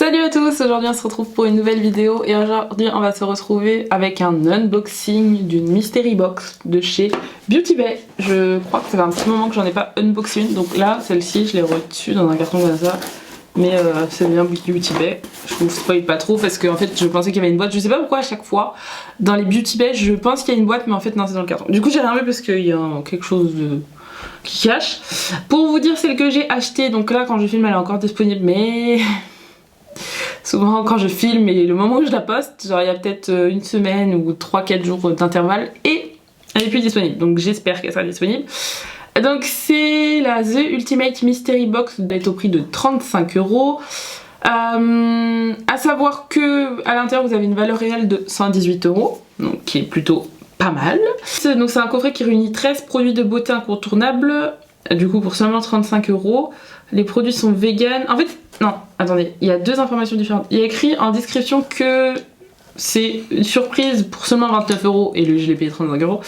Salut à tous, aujourd'hui on se retrouve pour une nouvelle vidéo et aujourd'hui on va se retrouver avec un unboxing d'une mystery box de chez Beauty Bay. Je crois que ça fait un petit moment que j'en ai pas unboxé une, donc là celle-ci je l'ai reçue dans un carton comme ça. Mais c'est bien Beauty Bay, je vous spoil pas trop parce qu'en fait je pensais qu'il y avait une boîte, je sais pas pourquoi à chaque fois dans les Beauty Bay je pense qu'il y a une boîte mais en fait non c'est dans le carton. Du coup j'ai rien vu parce qu'il y a quelque chose de... qui cache. Pour vous dire celle que j'ai achetée, donc là quand je filme elle est encore disponible mais... souvent quand je filme et le moment où je la poste, genre il y a peut-être une semaine ou 3-4 jours d'intervalle et elle est plus disponible, donc j'espère qu'elle sera disponible. Donc c'est la The Ultimate Mystery Box, elle est au prix de 35 €. À savoir que à l'intérieur vous avez une valeur réelle de 118 €, donc qui est plutôt pas mal. Donc c'est un coffret qui réunit 13 produits de beauté incontournables, du coup pour seulement 35 €. Les produits sont vegan. En fait, non, attendez, il y a deux informations différentes. Il y a écrit en description que c'est une surprise pour seulement 29 € et je l'ai payé 35 €.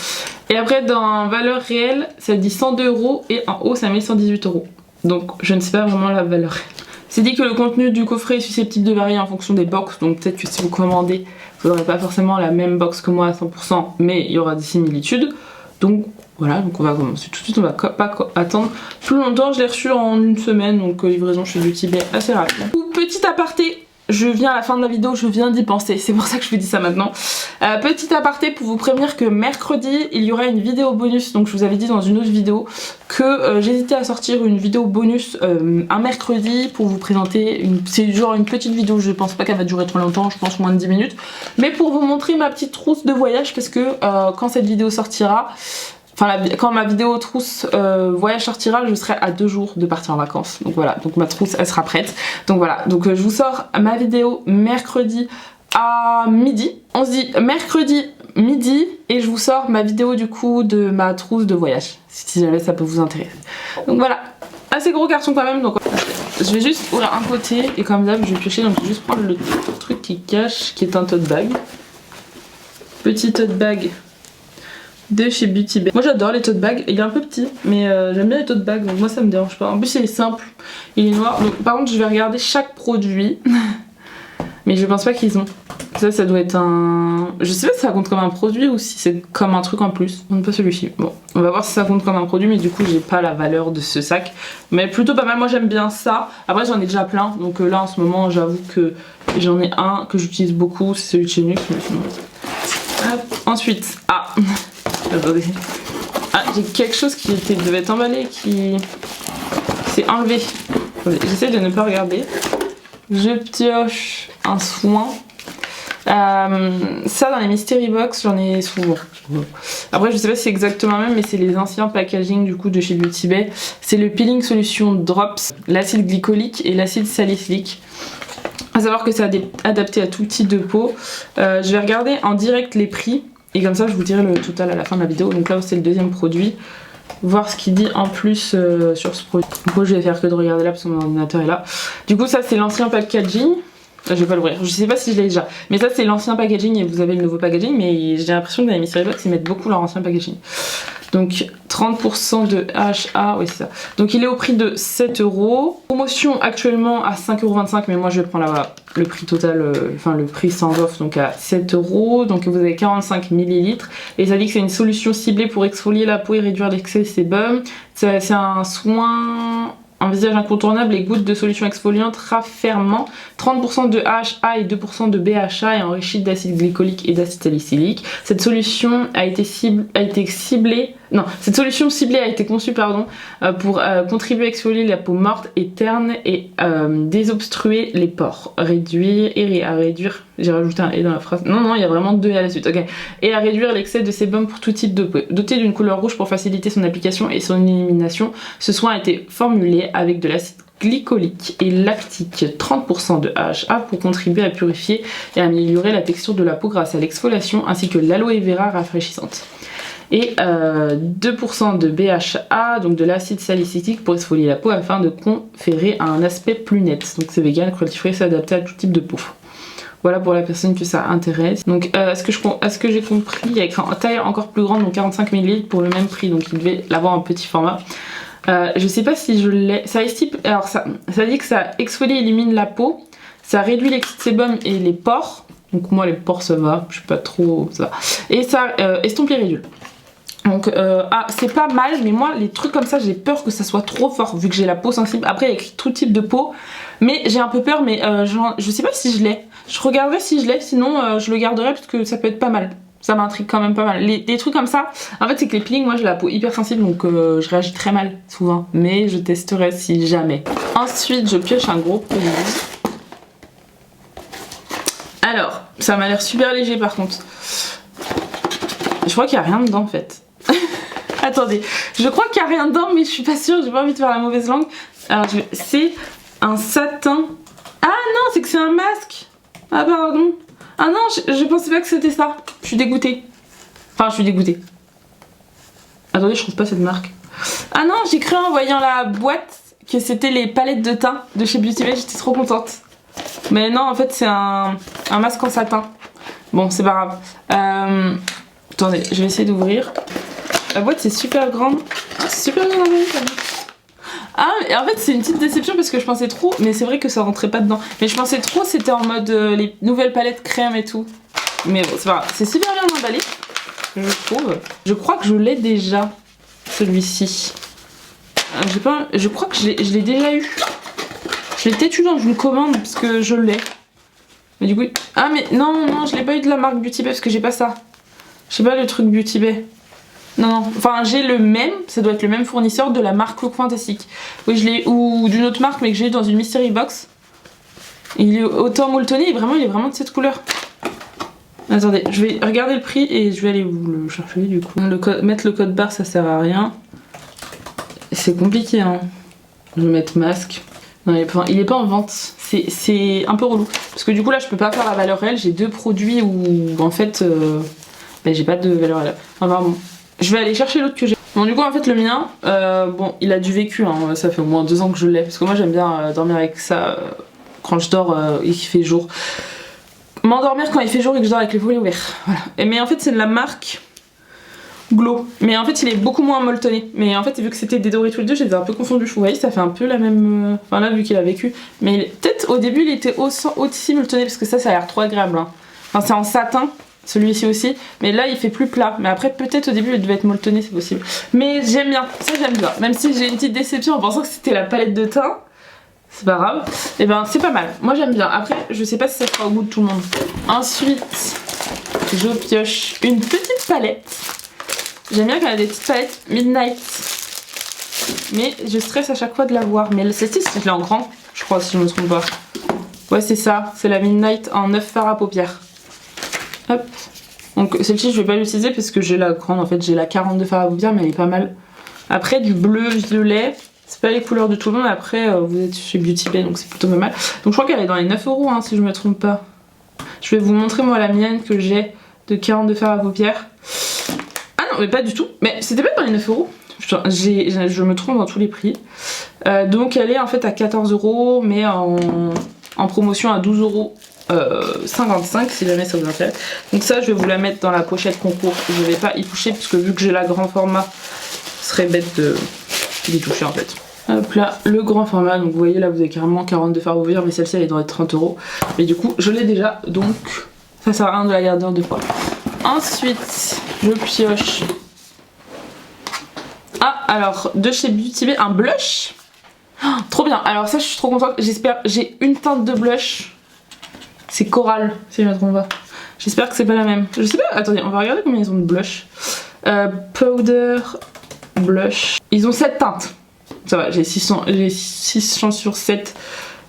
Et après, dans valeur réelle, ça dit 102 € et en haut, ça met 118 €. Donc, je ne sais pas vraiment la valeur réelle. C'est dit que le contenu du coffret est susceptible de varier en fonction des box, donc peut-être que si vous commandez, vous n'aurez pas forcément la même box que moi à 100%, mais il y aura des similitudes. Donc voilà, donc on va commencer tout de suite, on va pas attendre plus longtemps. Je l'ai reçu en une semaine, donc livraison chez Beauty Bay assez rapide. Petit aparté, je viens à la fin de la vidéo, je viens d'y penser, c'est pour ça que je vous dis ça maintenant. Petit aparté pour vous prévenir que mercredi il y aura une vidéo bonus, donc je vous avais dit dans une autre vidéo que j'hésitais à sortir une vidéo bonus un mercredi pour vous présenter, c'est genre une petite vidéo, je pense pas qu'elle va durer trop longtemps, je pense moins de 10 minutes, mais pour vous montrer ma petite trousse de voyage parce que quand cette vidéo sortira, enfin quand ma vidéo trousse voyage sortira, je serai à 2 jours de partir en vacances. Donc voilà, donc ma trousse elle sera prête. Donc voilà, donc je vous sors ma vidéo mercredi à midi. On se dit mercredi midi et je vous sors ma vidéo du coup de ma trousse de voyage. Si jamais ça peut vous intéresser. Donc voilà, assez gros carton quand même. Donc je vais juste ouvrir un côté et comme d'hab je vais piocher. Donc je vais juste prendre le truc qui cache, qui est un tote bag. Petit tote bag de chez Beauty Bay. Moi j'adore les tote bags, il est un peu petit mais j'aime bien les tote bags donc moi ça me dérange pas. En plus il est simple, il est noir. Donc, par contre je vais regarder chaque produit mais je pense pas qu'ils ont. Ça doit être un... Je sais pas si ça compte comme un produit ou si c'est comme un truc en plus. Non pas celui-ci. Bon on va voir si ça compte comme un produit mais du coup j'ai pas la valeur de ce sac. Mais plutôt pas mal, moi j'aime bien ça. Après j'en ai déjà plein donc là en ce moment j'avoue que j'en ai un que j'utilise beaucoup, c'est celui de chez Nux. Hop. Ensuite, attendez. J'ai quelque chose qui devait être emballé qui s'est enlevé. J'essaie de ne pas regarder. Je pioche un soin. Ça dans les mystery box j'en ai souvent. Après je sais pas si c'est exactement le même mais c'est les anciens packaging du coup de chez Beauty Bay. C'est le peeling solution drops, l'acide glycolique et l'acide salicylique. A savoir que c'est adapté à tout type de peau. Je vais regarder en direct les prix. Et comme ça je vous dirai le total à la fin de la vidéo. Donc là c'est le deuxième produit. Voir ce qu'il dit en plus sur ce produit. Donc moi je vais faire que de regarder là parce que mon ordinateur est là. Du coup ça c'est l'ancien packaging. Je vais pas l'ouvrir, je sais pas si je l'ai déjà. Mais ça c'est l'ancien packaging et vous avez le nouveau packaging. Mais j'ai l'impression que dans les mystery box ils mettent beaucoup leur ancien packaging. Donc 30% de HA, oui c'est ça. Donc il est au prix de 7 €. Promotion actuellement à 5,25 € mais moi je vais prendre le prix total, enfin le prix sans offre donc à 7 €. Donc vous avez 45 ml et ça dit que c'est une solution ciblée pour exfolier la peau et réduire l'excès de sébum. C'est un soin... Un visage incontournable et gouttes de solution exfoliante raffermant, 30% de AHA et 2% de BHA et enrichi d'acide glycolique et d'acide salicylique. Cette solution cette solution ciblée a été conçue pour contribuer à exfolier la peau morte et terne et désobstruer les pores, réduire, j'ai rajouté un et dans la phrase, non il y a vraiment deux et à la suite, ok, et à réduire l'excès de sébum pour tout type de peau. Doté d'une couleur rouge pour faciliter son application et son élimination, ce soin a été formulé avec de l'acide glycolique et lactique, 30% de AHA pour contribuer à purifier et améliorer la texture de la peau grâce à l'exfoliation ainsi que l'aloe vera rafraîchissante. Et 2% de BHA, donc de l'acide salicylique pour exfolier la peau afin de conférer un aspect plus net. Donc c'est vegan, cruelty free, c'est adapté à tout type de peau. Voilà pour la personne que ça intéresse. Donc est-ce que j'ai compris, il y a écrit en taille encore plus grande, donc 45 ml pour le même prix, donc il devait l'avoir en petit format. Je sais pas si je l'ai. Alors ça dit que ça exfolie et élimine la peau. Ça réduit l'excès de sébum et les pores. Donc moi les pores ça va, je suis pas trop... ça va. Et ça estompe les ridules. Donc c'est pas mal, mais moi les trucs comme ça j'ai peur que ça soit trop fort vu que j'ai la peau sensible. Après il y a écrit tout type de peau, mais j'ai un peu peur, mais je sais pas si je l'ai. Je regarderai si je l'ai, sinon je le garderai parce que ça peut être pas mal. Ça m'intrigue quand même pas mal. Les trucs comme ça, en fait c'est que les peelings, moi j'ai la peau hyper sensible donc je réagis très mal souvent. Mais je testerai si jamais. Ensuite je pioche un gros produit. Alors, ça m'a l'air super léger par contre. Je crois qu'il n'y a rien dedans en fait. Attendez, je crois qu'il n'y a rien dedans mais je suis pas sûre, j'ai pas envie de faire la mauvaise langue. Alors c'est un satin. Ah non, c'est que c'est un masque. Ah pardon. Ah non, je pensais pas que c'était ça. Je suis dégoûtée. Enfin, je suis dégoûtée. Attendez, je trouve pas cette marque. Ah non, j'ai cru en voyant la boîte que c'était les palettes de teint de chez Beauty Bay, j'étais trop contente. Mais non, en fait, c'est un masque en satin. Bon, c'est pas grave. Attendez, je vais essayer d'ouvrir. La boîte, c'est super grande. C'est super bien envoyé, ça. Ah, et en fait, c'est une petite déception parce que je pensais trop, mais c'est vrai que ça rentrait pas dedans. Mais je pensais trop, c'était en mode les nouvelles palettes crème et tout. Mais bon, c'est pas grave. C'est super bien emballé, je trouve. Je crois que je l'ai déjà, celui-ci. Je crois que je l'ai déjà eu. Je l'ai peut-être eu dans une commande parce que je l'ai. Mais du coup... Ah mais non, je l'ai pas eu de la marque Beauty Bay parce que j'ai pas ça. J'ai pas le truc Beauty Bay. Non, enfin j'ai le même, ça doit être le même fournisseur de la marque Look Fantastic. Oui, je l'ai, ou d'une autre marque mais que j'ai eu dans une mystery box. Il est autant molletonné et vraiment il est vraiment de cette couleur. Attendez, je vais regarder le prix et je vais aller vous le chercher du coup. Mettre le code barre ça sert à rien. C'est compliqué hein. Je vais mettre masque. Non, il est pas en vente, c'est un peu relou. Parce que du coup là je peux pas faire la valeur réelle, j'ai deux produits où en fait j'ai pas de valeur réelle. Enfin bon. Je vais aller chercher l'autre que j'ai. Bon du coup en fait le mien, bon il a du vécu, hein. Ça fait au moins 2 ans que je l'ai. Parce que moi j'aime bien dormir avec ça quand je dors et qu'il fait jour. M'endormir quand il fait jour et que je dors avec les volets ouverts. Voilà. Mais en fait c'est de la marque Glow. Mais en fait il est beaucoup moins molletonné. Mais en fait vu que c'était dédoré tous les deux, je les ai un peu confondus. Vous voyez ça fait un peu la même... Enfin là vu qu'il a vécu. Mais peut-être au début il était aussi molletonné parce que ça a l'air trop agréable. Hein. Enfin c'est en satin. Celui-ci aussi, mais là il fait plus plat. Mais après peut-être au début il devait être molletonné, c'est possible. Mais j'aime bien, ça j'aime bien. Même si j'ai une petite déception en pensant que c'était la palette de teint, c'est pas grave. Et ben c'est pas mal, moi j'aime bien. Après je sais pas si ça sera au goût de tout le monde. Ensuite je pioche une petite palette. J'aime bien quand il y a des petites palettes Midnight. Mais je stresse à chaque fois de la voir. Mais celle-ci je l'ai en grand, je crois si je me trompe pas. Ouais c'est ça, c'est la Midnight en 9 fards à paupières. Hop. Donc celle-ci je vais pas l'utiliser parce que j'ai la grande, en fait j'ai la 42 fards à paupières mais elle est pas mal. Après du bleu violet, c'est pas les couleurs de tout le monde, après vous êtes chez Beauty Bay donc c'est plutôt pas mal. Donc je crois qu'elle est dans les 9 € hein, si je me trompe pas. Je vais vous montrer moi la mienne que j'ai de 42 fards à paupières. Ah non mais pas du tout, mais c'était pas dans les 9 €. Je me trompe dans tous les prix. Donc elle est en fait à 14 € mais en promotion à 12 55 si jamais ça vous intéresse. Donc ça je vais vous la mettre dans la pochette concours. Je vais pas y toucher parce que vu que j'ai la grand format, ce serait bête d'y toucher en fait. Hop là, le grand format, donc vous voyez là vous avez carrément 42 fards à paupières mais celle-ci elle est dans les 30 €. Mais du coup je l'ai déjà donc ça sert à rien de la garder en 2 fois. Ensuite je pioche. Ah alors de chez Beauty Bay un blush. Oh, trop bien, alors ça je suis trop contente. J'espère, j'ai une teinte de blush. C'est coral, si je me trompe pas. J'espère que c'est pas la même. Je sais pas, attendez, on va regarder combien ils ont de blush. Powder, blush. Ils ont 7 teintes. Ça va, j'ai 6 chances sur 7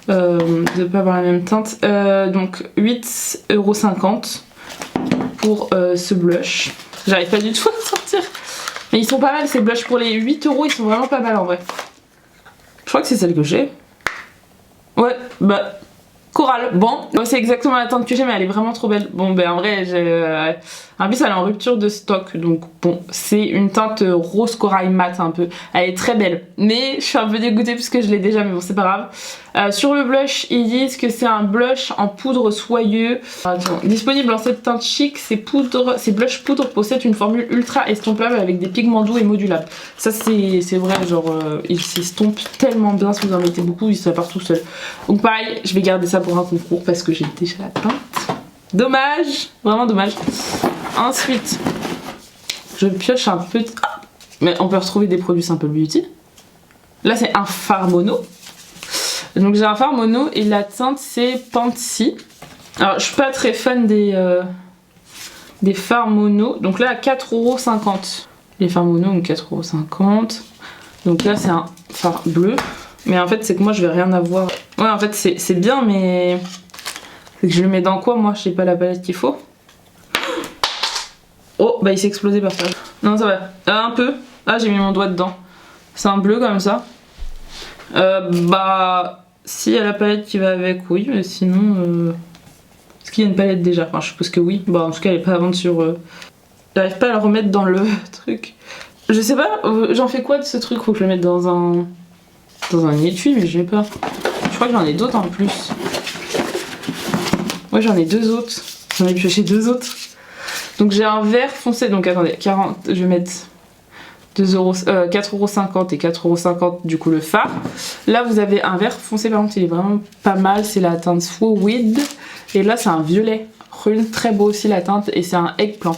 de pas avoir la même teinte. Donc 8,50 € pour ce blush. J'arrive pas du tout à le sortir. Mais ils sont pas mal ces blushs pour les 8 €, ils sont vraiment pas mal en vrai. Je crois que c'est celle que j'ai. Ouais, bah... Coral, bon, c'est exactement la teinte que j'ai mais elle est vraiment trop belle. Bon ben en vrai En plus elle est en rupture de stock, donc bon, c'est une teinte rose corail mat un peu. Elle est très belle, mais je suis un peu dégoûtée parce que je l'ai déjà, mais bon c'est pas grave. Sur le blush, ils disent que c'est un blush en poudre soyeux. Attends, disponible en cette teinte chic, ces blush poudre possèdent une formule ultra estompable avec des pigments doux et modulables. Ça c'est vrai, genre il s'estompe tellement bien si vous en mettez beaucoup, ça part tout seul. Donc pareil, je vais garder ça pour un concours parce que j'ai déjà la teinte. Dommage, vraiment dommage. Ensuite, je pioche un peu. Ah, mais on peut retrouver des produits Simple Beauty. Là, c'est un fard mono. Donc, j'ai un fard mono et la teinte, c'est Pansy. Alors, je suis pas très fan des fards mono. Donc, là, à 4,50 €. Les fards mono, donc 4,50 €. Donc, là, c'est un fard bleu. Mais en fait, c'est que moi, je vais rien avoir. Ouais, en fait, c'est bien, mais. C'est que je le mets dans quoi moi? Je sais pas la palette qu'il faut. Oh bah il s'est explosé par terre. Non ça va. Un peu. Ah j'ai mis mon doigt dedans. C'est un bleu comme ça. Bah s'il y a la palette qui va avec oui, mais sinon est-ce qu'il y a une palette déjà? Enfin je suppose que oui. Bah en tout cas elle est pas à vendre sur. J'arrive pas à la remettre dans le truc. Je sais pas, j'en fais quoi de ce truc? Faut que je le mette dans un étui mais j'ai pas. Je crois que j'en ai d'autres en plus. Ouais, j'en ai deux autres. J'en ai pioché deux autres. Donc j'ai un vert foncé. Donc attendez, 40. Je vais mettre 4,50 € et 4,50 € du coup le fard. Là vous avez un vert foncé, par contre il est vraiment pas mal. C'est la teinte Swowid. Et là c'est un violet prune. Très beau aussi la teinte. Et c'est un eggplant.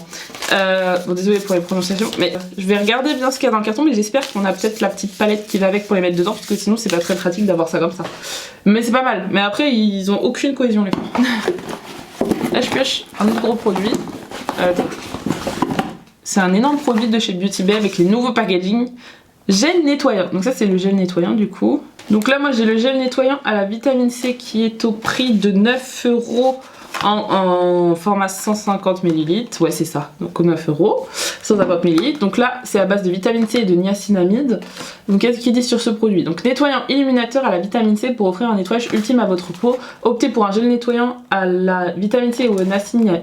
Bon désolé pour les prononciations. Mais je vais regarder bien ce qu'il y a dans le carton. Mais j'espère qu'on a peut-être la petite palette qui va avec pour les mettre dedans. Parce que sinon c'est pas très pratique d'avoir ça comme ça. Mais c'est pas mal. Mais après ils ont aucune cohésion les fards. Là je pioche un autre gros produit. C'est un énorme produit de chez Beauty Bay avec les nouveaux packaging. Gel nettoyant. Donc ça c'est le gel nettoyant du coup. Donc là moi j'ai le gel nettoyant à la vitamine C qui est au prix de 9 € en format 150 ml. Ouais c'est ça. Donc 9 €. 150 ml. Donc là c'est à base de vitamine C et de niacinamide. Donc qu'est-ce qu'il dit sur ce produit? Donc nettoyant illuminateur à la vitamine C pour offrir un nettoyage ultime à votre peau. Optez pour un gel nettoyant à la vitamine C ou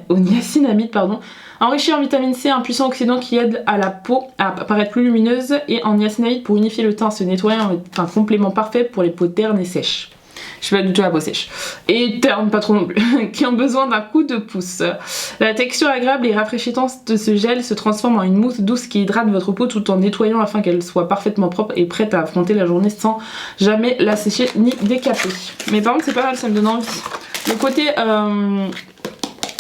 au niacinamide pardon. Enrichi en vitamine C, un puissant oxydant qui aide à la peau à apparaître plus lumineuse, et en niacinamide pour unifier le teint. Ce nettoyant est un complément parfait pour les peaux ternes et sèches. Je suis pas du tout la peau sèche. Et terne, pas trop non plus. Qui ont besoin d'un coup de pouce. La texture agréable et rafraîchissante de ce gel se transforme en une mousse douce qui hydrate votre peau tout en nettoyant afin qu'elle soit parfaitement propre et prête à affronter la journée sans jamais la sécher ni décaper. Mais par contre c'est pas mal, ça me donne envie.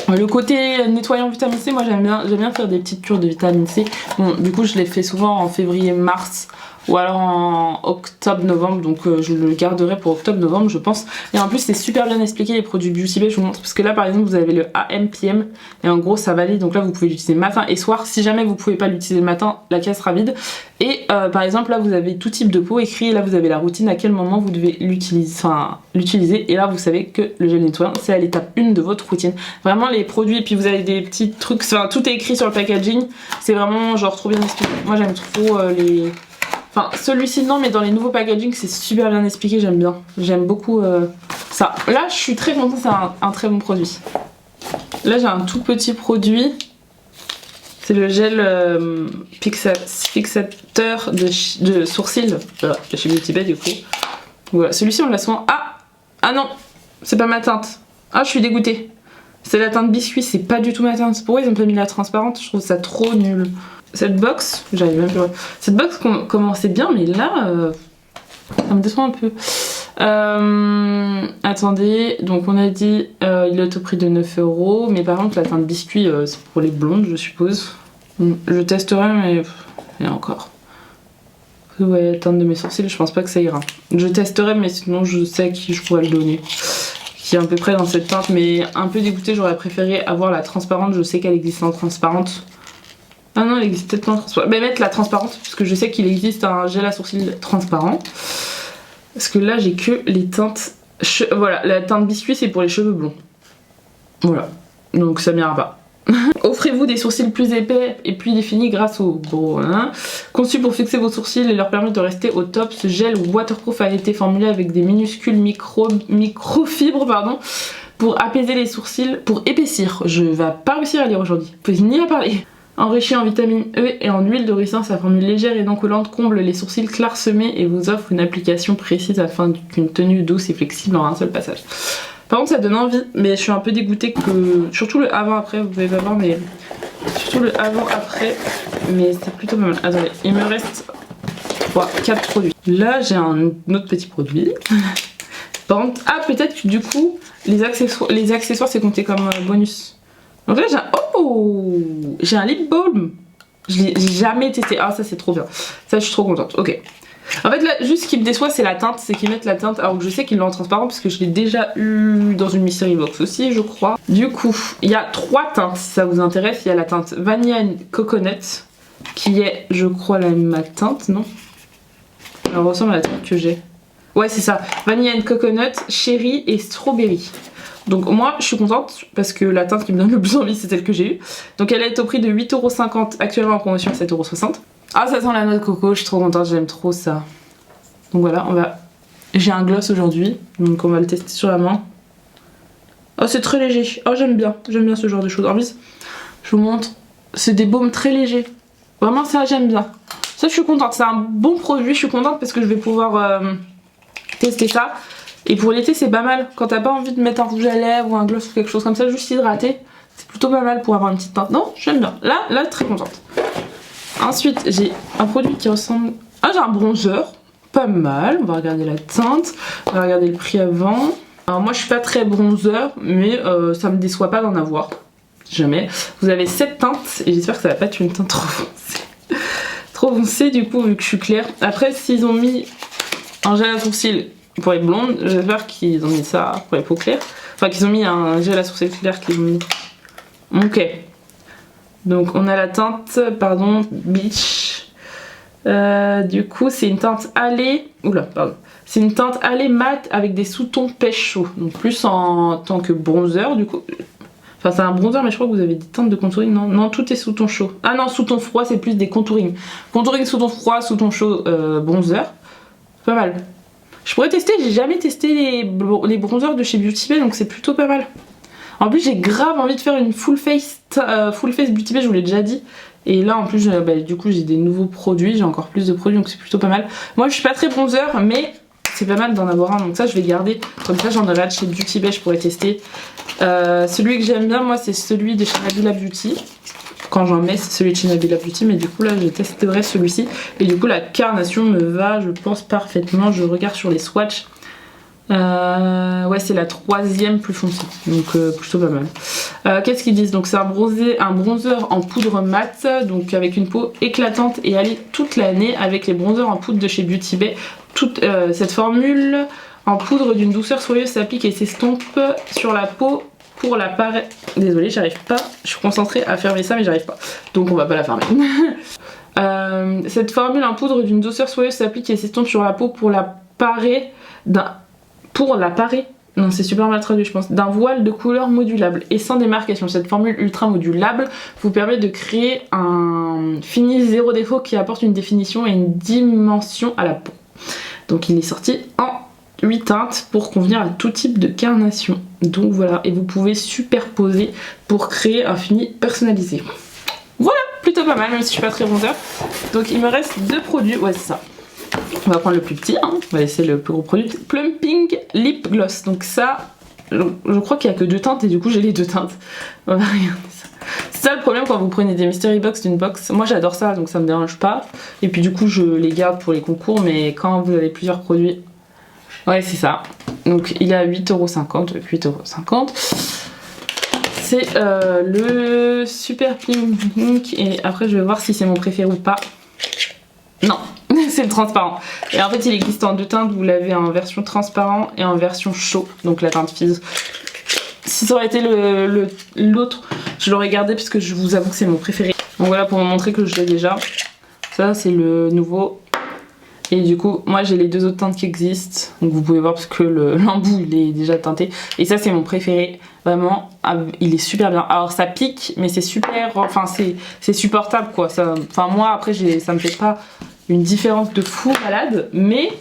Le côté nettoyant vitamine C, moi j'aime bien faire des petites cures de vitamine C. Bon, du coup je les fais souvent en février-mars ou alors en octobre-novembre, donc je le garderai pour octobre-novembre je pense. Et en plus c'est super bien expliqué les produits Beauty Bay, je vous montre, parce que là par exemple vous avez le AM PM et en gros ça valide, donc là vous pouvez l'utiliser matin et soir. Si jamais vous pouvez pas l'utiliser le matin, la caisse sera vide. Et par exemple là vous avez tout type de peau écrit, là vous avez la routine à quel moment vous devez l'utiliser, et là vous savez que le gel nettoyant c'est à l'étape 1 de votre routine. Vraiment les produits, et puis vous avez des petits trucs, enfin tout est écrit sur le packaging, c'est vraiment genre trop bien expliqué. Moi j'aime trop les... Enfin celui-ci non, mais dans les nouveaux packaging c'est super bien expliqué, j'aime bien. J'aime beaucoup ça. Là je suis très contente, c'est un très bon produit. Là j'ai un tout petit produit. C'est le gel fixateur de sourcils de chez Beauty Bay du coup. Voilà, celui-ci on l'a souvent... Ah non, c'est pas ma teinte. Ah je suis dégoûtée. C'est la teinte biscuit, c'est pas du tout ma teinte. Pourquoi ils ont pas mis la transparente? Je trouve ça trop nul. Cette box, j'arrive même plus. Cette box commençait bien, mais là, ça me déçoit un peu. Attendez, donc on a dit il est au prix de 9 €, mais par contre la teinte biscuit c'est pour les blondes je suppose. Je testerai, mais et encore. Ouais, la teinte de mes sourcils, je pense pas que ça ira. Je testerai, mais sinon je sais à qui je pourrais le donner. Qui est à peu près dans cette teinte, mais un peu dégoûtée, j'aurais préféré avoir la transparente. Je sais qu'elle existe en transparente. Ah non, elle existe peut-être pas en transparente. Mais mettre la transparente, parce que je sais qu'il existe un gel à sourcils transparent. Parce que là j'ai que les teintes... Voilà, la teinte biscuit c'est pour les cheveux blonds. Voilà, donc ça m'ira pas. Offrez-vous des sourcils plus épais et plus définis grâce au gros conçu pour fixer vos sourcils et leur permettre de rester au top. Ce gel waterproof a été formulé avec des minuscules microfibres pour apaiser les sourcils, pour épaissir. Je vais pas réussir à lire aujourd'hui, faut ni à parler. Enrichi en vitamine E et en huile d'oricin, sa formule légère et non collante comble les sourcils clairsemés et vous offre une application précise afin qu'une tenue douce et flexible en un seul passage. Par contre ça donne envie, mais je suis un peu dégoûtée que... Surtout le avant-après, vous pouvez pas voir, mais... Surtout le avant-après, mais c'est plutôt pas mal. Attendez, il me reste 4 produits. Là j'ai un autre petit produit. Par contre, ah peut-être que du coup, les accessoires c'est compté comme bonus. Donc là j'ai un lip balm. Je l'ai jamais testé. Ah ça c'est trop bien. Ça je suis trop contente. Ok. En fait là juste ce qui me déçoit c'est la teinte. C'est qu'ils mettent la teinte alors que je sais qu'ils l'ont en transparent parce que je l'ai déjà eu dans une mystery box aussi je crois. Du coup il y a 3 teintes si ça vous intéresse. Il y a la teinte Vanilla and Coconut qui est je crois la mat teinte non? Elle ressemble à la teinte que j'ai. Ouais c'est ça. Vanilla and Coconut, Cherry et Strawberry. Donc moi je suis contente parce que la teinte qui me donne le plus envie c'est celle que j'ai eue. Donc elle est au prix de 8,50€, actuellement en promotion 7,60€. Ah ça sent la noix de coco, je suis trop contente, j'aime trop ça. Donc voilà, j'ai un gloss aujourd'hui, donc on va le tester sur la main. Oh c'est très léger, oh j'aime bien ce genre de choses. En plus, je vous montre, c'est des baumes très légers. Vraiment ça j'aime bien. Ça je suis contente, c'est un bon produit, je suis contente parce que je vais pouvoir tester ça. Et pour l'été c'est pas mal, quand t'as pas envie de mettre un rouge à lèvres ou un gloss ou quelque chose comme ça, juste hydraté, c'est plutôt pas mal pour avoir une petite teinte. Non, j'aime bien, là très contente. Ensuite j'ai un produit qui ressemble... Ah j'ai un bronzer, pas mal, on va regarder la teinte, on va regarder le prix avant. Alors moi je suis pas très bronzer, mais ça me déçoit pas d'en avoir, jamais. Vous avez 7 teintes et j'espère que ça va pas être une teinte trop foncée. Trop foncée du coup vu que je suis claire. Après s'ils ont mis un gel à sourcils pour les blondes, j'espère qu'ils ont mis ça pour les peaux claires. Enfin qu'ils ont mis un gel à sourcils clair qu'ils ont mis. Ok. Donc on a la teinte, pardon, Beach. Du coup c'est une teinte allée. Oula, pardon. C'est une teinte allée mat avec des sous-tons pêche chaud. Donc plus en tant que bronzer du coup. Enfin c'est un bronzer mais je crois que vous avez des teintes de contouring. Non, non tout est sous-ton chaud. Ah non, sous-ton froid c'est plus des contouring. Contouring sous-ton froid, sous-ton chaud, bronzer. Pas mal. Je pourrais tester, j'ai jamais testé les bronzers de chez Beauty Bay donc c'est plutôt pas mal. En plus j'ai grave envie de faire une full face Beauty Bay, je vous l'ai déjà dit. Et là en plus du coup j'ai des nouveaux produits, j'ai encore plus de produits donc c'est plutôt pas mal. Moi je suis pas très bronzer mais c'est pas mal d'en avoir un donc ça je vais garder. Comme ça j'en aurai un de chez Beauty Bay, je pourrais tester. Celui que j'aime bien moi c'est celui de chez Nabila Beauty. Quand j'en mets c'est celui de chez Nabila Beauty mais du coup là je testerai celui-ci. Et du coup la carnation me va je pense parfaitement, je regarde sur les swatchs. Ouais c'est la 3e plus foncée donc plutôt pas mal. Qu'est-ce qu'ils disent? Donc c'est un bronzer en poudre mat donc avec une peau éclatante et allée toute l'année avec les bronzers en poudre de chez Beauty Bay. Cette formule en poudre d'une douceur soyeuse s'applique et s'estompe sur la peau pour la parer. Désolée j'arrive pas, je suis concentrée à fermer ça mais j'arrive pas donc on va pas la fermer. Cette formule en poudre d'une douceur soyeuse s'applique et s'estompe sur la peau pour la parer non c'est super mal traduit je pense, d'un voile de couleur modulable et sans démarcation. Cette formule ultra modulable vous permet de créer un fini zéro défaut qui apporte une définition et une dimension à la peau. Donc il est sorti en 8 teintes pour convenir à tout type de carnation. Donc voilà, et vous pouvez superposer pour créer un fini personnalisé. Voilà, plutôt pas mal même si je suis pas très bronzer. Donc il me reste 2 produits, ouais c'est ça. On va prendre le plus petit, hein. On va laisser le plus gros produit. Plumping Lip Gloss. Donc ça, je crois qu'il n'y a que 2 teintes et du coup j'ai les 2 teintes. On va regarder ça. C'est ça le problème quand vous prenez des mystery box d'une box. Moi j'adore ça donc ça me dérange pas. Et puis du coup je les garde pour les concours mais quand vous avez plusieurs produits... Ouais c'est ça. Donc il est à 8,50€. 8,50€. C'est le Super Pink et après je vais voir si c'est mon préféré ou pas. Non, c'est le transparent. Et en fait il existe en 2 teintes, vous l'avez en version transparent et en version chaud, donc la teinte Fizz. Si ça aurait été l'autre, je l'aurais gardé parce que je vous avoue que c'est mon préféré. Donc voilà pour vous montrer que je l'ai déjà. Ça c'est le nouveau. Et du coup moi j'ai les 2 autres teintes qui existent. Donc vous pouvez voir parce que l'embout il est déjà teinté. Et ça c'est mon préféré. Vraiment il est super bien. Alors ça pique mais c'est super, enfin c'est supportable quoi. Enfin moi après ça me fait pas une différence de fou malade. Mais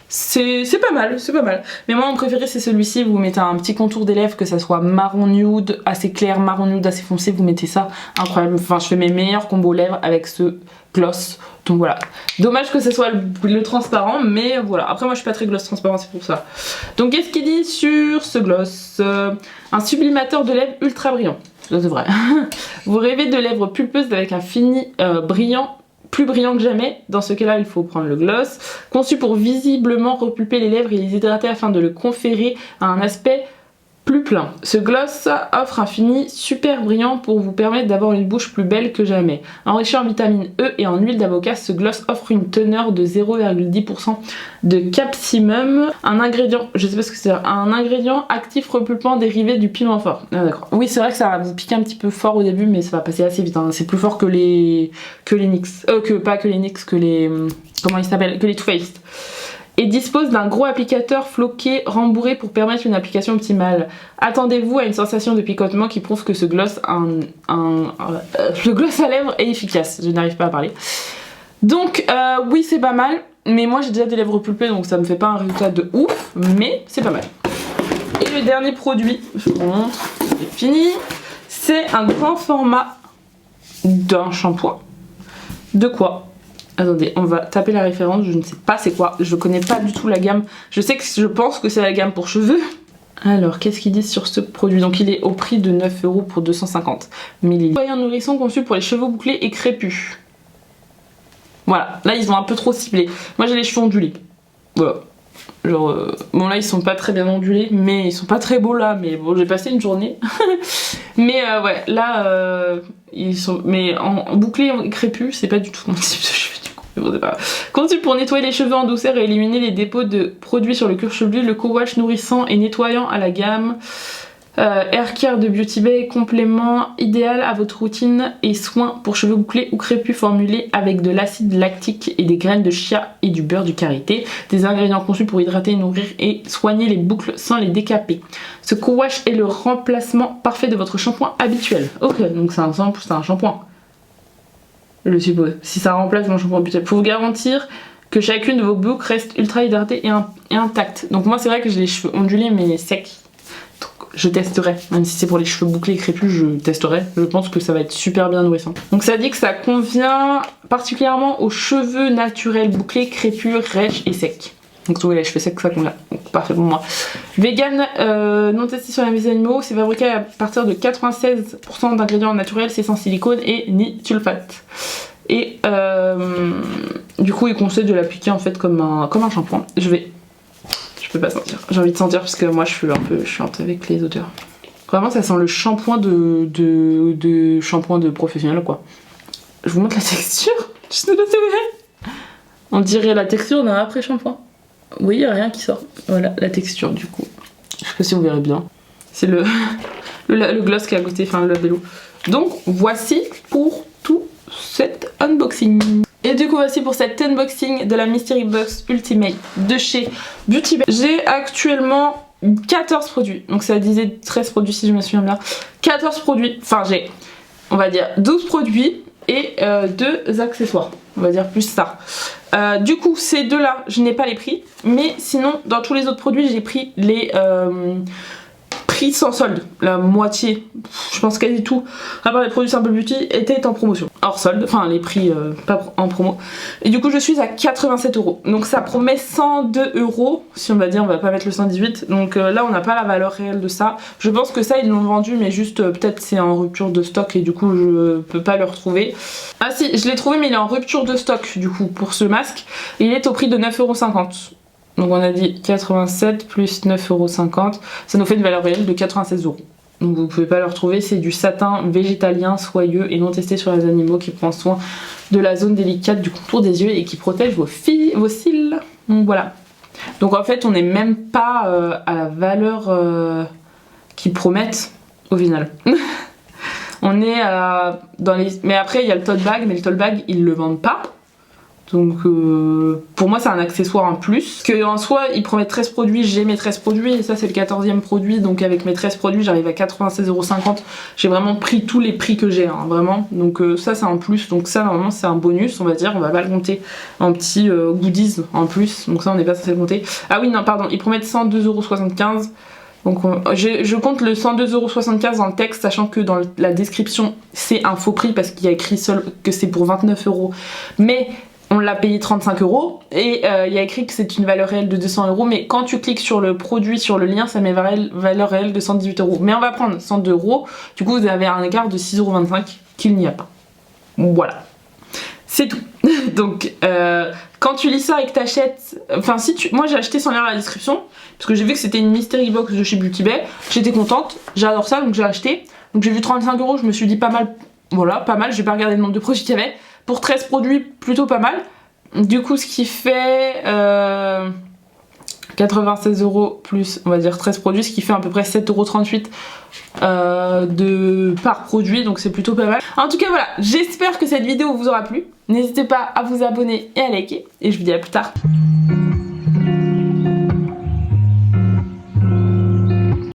c'est pas mal, c'est pas mal. Mais moi mon préféré c'est celui-ci, vous mettez un petit contour des lèvres, que ça soit marron nude, assez clair, marron nude, assez foncé, vous mettez ça, incroyable. Enfin je fais mes meilleurs combos lèvres avec ce gloss, donc voilà. Dommage que ce soit le transparent, mais voilà. Après moi je suis pas très gloss transparent, c'est pour ça. Donc qu'est-ce qu'il dit sur ce gloss? Un sublimateur de lèvres ultra brillant, ça c'est vrai. Vous rêvez de lèvres pulpeuses avec un fini brillant, plus brillant que jamais. Dans ce cas-là, il faut prendre le gloss. Conçu pour visiblement repulper les lèvres et les hydrater afin de le conférer à un aspect plus plein. Ce gloss offre un fini super brillant pour vous permettre d'avoir une bouche plus belle que jamais. Enrichi en vitamine E et en huile d'avocat, ce gloss offre une teneur de 0,10% de capsimum. Un ingrédient, je sais pas ce que c'est, un ingrédient actif repulpant dérivé du piment fort. Ah d'accord. Oui, c'est vrai que ça va vous piquer un petit peu fort au début, mais ça va passer assez vite. Hein. C'est plus fort que les NYX. Pas que les NYX, que les... Comment ils s'appellent? Que les Too Faced. Et dispose d'un gros applicateur floqué rembourré pour permettre une application optimale. Attendez-vous à une sensation de picotement qui prouve que ce gloss, le gloss à lèvres est efficace. Je n'arrive pas à parler. Donc oui c'est pas mal, mais moi j'ai déjà des lèvres pulpées donc ça me fait pas un résultat de ouf, mais c'est pas mal. Et le dernier produit, je vous montre, c'est fini. C'est un grand format d'un shampoing. De quoi? Attendez, on va taper la référence, je ne sais pas c'est quoi, je connais pas du tout la gamme. Je pense que c'est la gamme pour cheveux. Alors, qu'est-ce qu'ils disent sur ce produit? Donc il est au prix de 9 € pour 250 ml. Nettoyant nourrisson conçu pour les cheveux bouclés et crépus. Voilà, là ils ont un peu trop ciblé. Moi j'ai les cheveux ondulés. Voilà. Genre, bon là ils sont pas très bien ondulés, mais ils sont pas très beaux là, mais bon j'ai passé une journée. Mais ouais, là ils sont... Mais en bouclé et crépus, c'est pas du tout mon type de cheveux. Bon, c'est pas grave. Conçu pour nettoyer les cheveux en douceur et éliminer les dépôts de produits sur le cuir chevelu, le co-wash nourrissant et nettoyant à la gamme Hair Care de Beauty Bay, complément idéal à votre routine et soins pour cheveux bouclés ou crépus, formulé avec de l'acide lactique et des graines de chia et du beurre du karité, des ingrédients conçus pour hydrater, nourrir et soigner les boucles sans les décaper. Ce co-wash est le remplacement parfait de votre shampoing habituel. Ok, donc c'est un shampoing. Je suppose. Si ça remplace mon shampoing habituel, pour vous garantir que chacune de vos boucles reste ultra hydratée et intacte. Donc moi c'est vrai que j'ai les cheveux ondulés mais secs. Donc je testerai. Même si c'est pour les cheveux bouclés et crépus, je testerai. Je pense que ça va être super bien nourrissant. Donc ça dit que ça convient particulièrement aux cheveux naturels bouclés, crépus, rêches et secs. Donc oui, les cheveux secs, ça convient. Donc parfait pour moi. Vegan, non testé sur les animaux, c'est fabriqué à partir de 96% d'ingrédients naturels, c'est sans silicone et ni sulfate. Et du coup, il conseille de l'appliquer en fait comme un shampoing. Je peux pas sentir. J'ai envie de sentir parce que moi je suis un peu chiante avec les odeurs. Vraiment, ça sent le shampoing de shampoing de professionnel quoi. Je vous montre la texture. Je ne sais pas. On dirait la texture d'un après shampoing. Oui, il n'y a rien qui sort. Voilà la texture du coup. Je sais pas si vous verrez bien. C'est le gloss qui est à côté, enfin le labello. Donc voici pour tout cet unboxing. Et du coup voici pour cet unboxing de la Mystery Box Ultimate de chez Beauty Bay. J'ai actuellement 14 produits. Donc ça disait 13 produits si je me souviens bien. 14 produits. Enfin j'ai, on va dire 12 produits et 2 accessoires. On va dire plus ça. Du coup ces deux là je n'ai pas les prix, mais sinon dans tous les autres produits j'ai pris les prix sans solde, la moitié, je pense quasi tout, à part les produits Simple Beauty, étaient en promotion, hors solde, enfin les prix pas en promo. Et du coup je suis à 87 €, donc ça promet 102 €, si on va dire, on va pas mettre le 118, donc là on n'a pas la valeur réelle de ça. Je pense que ça ils l'ont vendu, mais juste peut-être c'est en rupture de stock et du coup je peux pas le retrouver. Ah si, je l'ai trouvé mais il est en rupture de stock du coup pour ce masque, et il est au prix de 9,50 €. Donc on a dit 87 plus 9,50 €, ça nous fait une valeur réelle de 96 €. Donc vous pouvez pas le retrouver, c'est du satin végétalien soyeux et non testé sur les animaux qui prend soin de la zone délicate du contour des yeux et qui protège vos cils. Donc voilà. Donc en fait on n'est même pas à la valeur qu'ils promettent au final. On est dans les... Mais après il y a le tote bag, mais le tote bag ils le vendent pas. Donc pour moi c'est un accessoire en plus. Que en soi il promet 13 produits, j'ai mes 13 produits et ça c'est le 14e produit. Donc avec mes 13 produits j'arrive à 96,50 €. J'ai vraiment pris tous les prix que j'ai, hein, vraiment. Donc ça c'est un plus, donc ça normalement c'est un bonus on va dire. On va pas le compter en petit goodies en plus. Donc ça on n'est pas censé le compter. Ah oui non pardon, ils promettent 102,75 €. Donc je compte le 102,75 € dans le texte, sachant que dans la description c'est un faux prix parce qu'il y a écrit seul que c'est pour 29 €. Mais on l'a payé 35 € et il y a écrit que c'est une valeur réelle de 200 €, mais quand tu cliques sur le produit, sur le lien, ça met valeur réelle de 118 €. Mais on va prendre 102 €, du coup vous avez un écart de 6,25 € qu'il n'y a pas. Voilà. C'est tout. Donc quand tu lis ça et que t'achètes, enfin si tu, moi j'ai acheté sans lire la description parce que j'ai vu que c'était une mystery box de chez Beauty Bay. J'étais contente, j'adore ça donc j'ai acheté. Donc j'ai vu 35 €, je me suis dit pas mal, voilà pas mal. J'ai pas regardé le nombre de produits qu'il y avait. Pour 13 produits, plutôt pas mal. Du coup, ce qui fait 96 € plus, on va dire 13 produits, ce qui fait à peu près 7,38 € par produit, donc c'est plutôt pas mal. En tout cas, voilà, j'espère que cette vidéo vous aura plu. N'hésitez pas à vous abonner et à liker, et je vous dis à plus tard.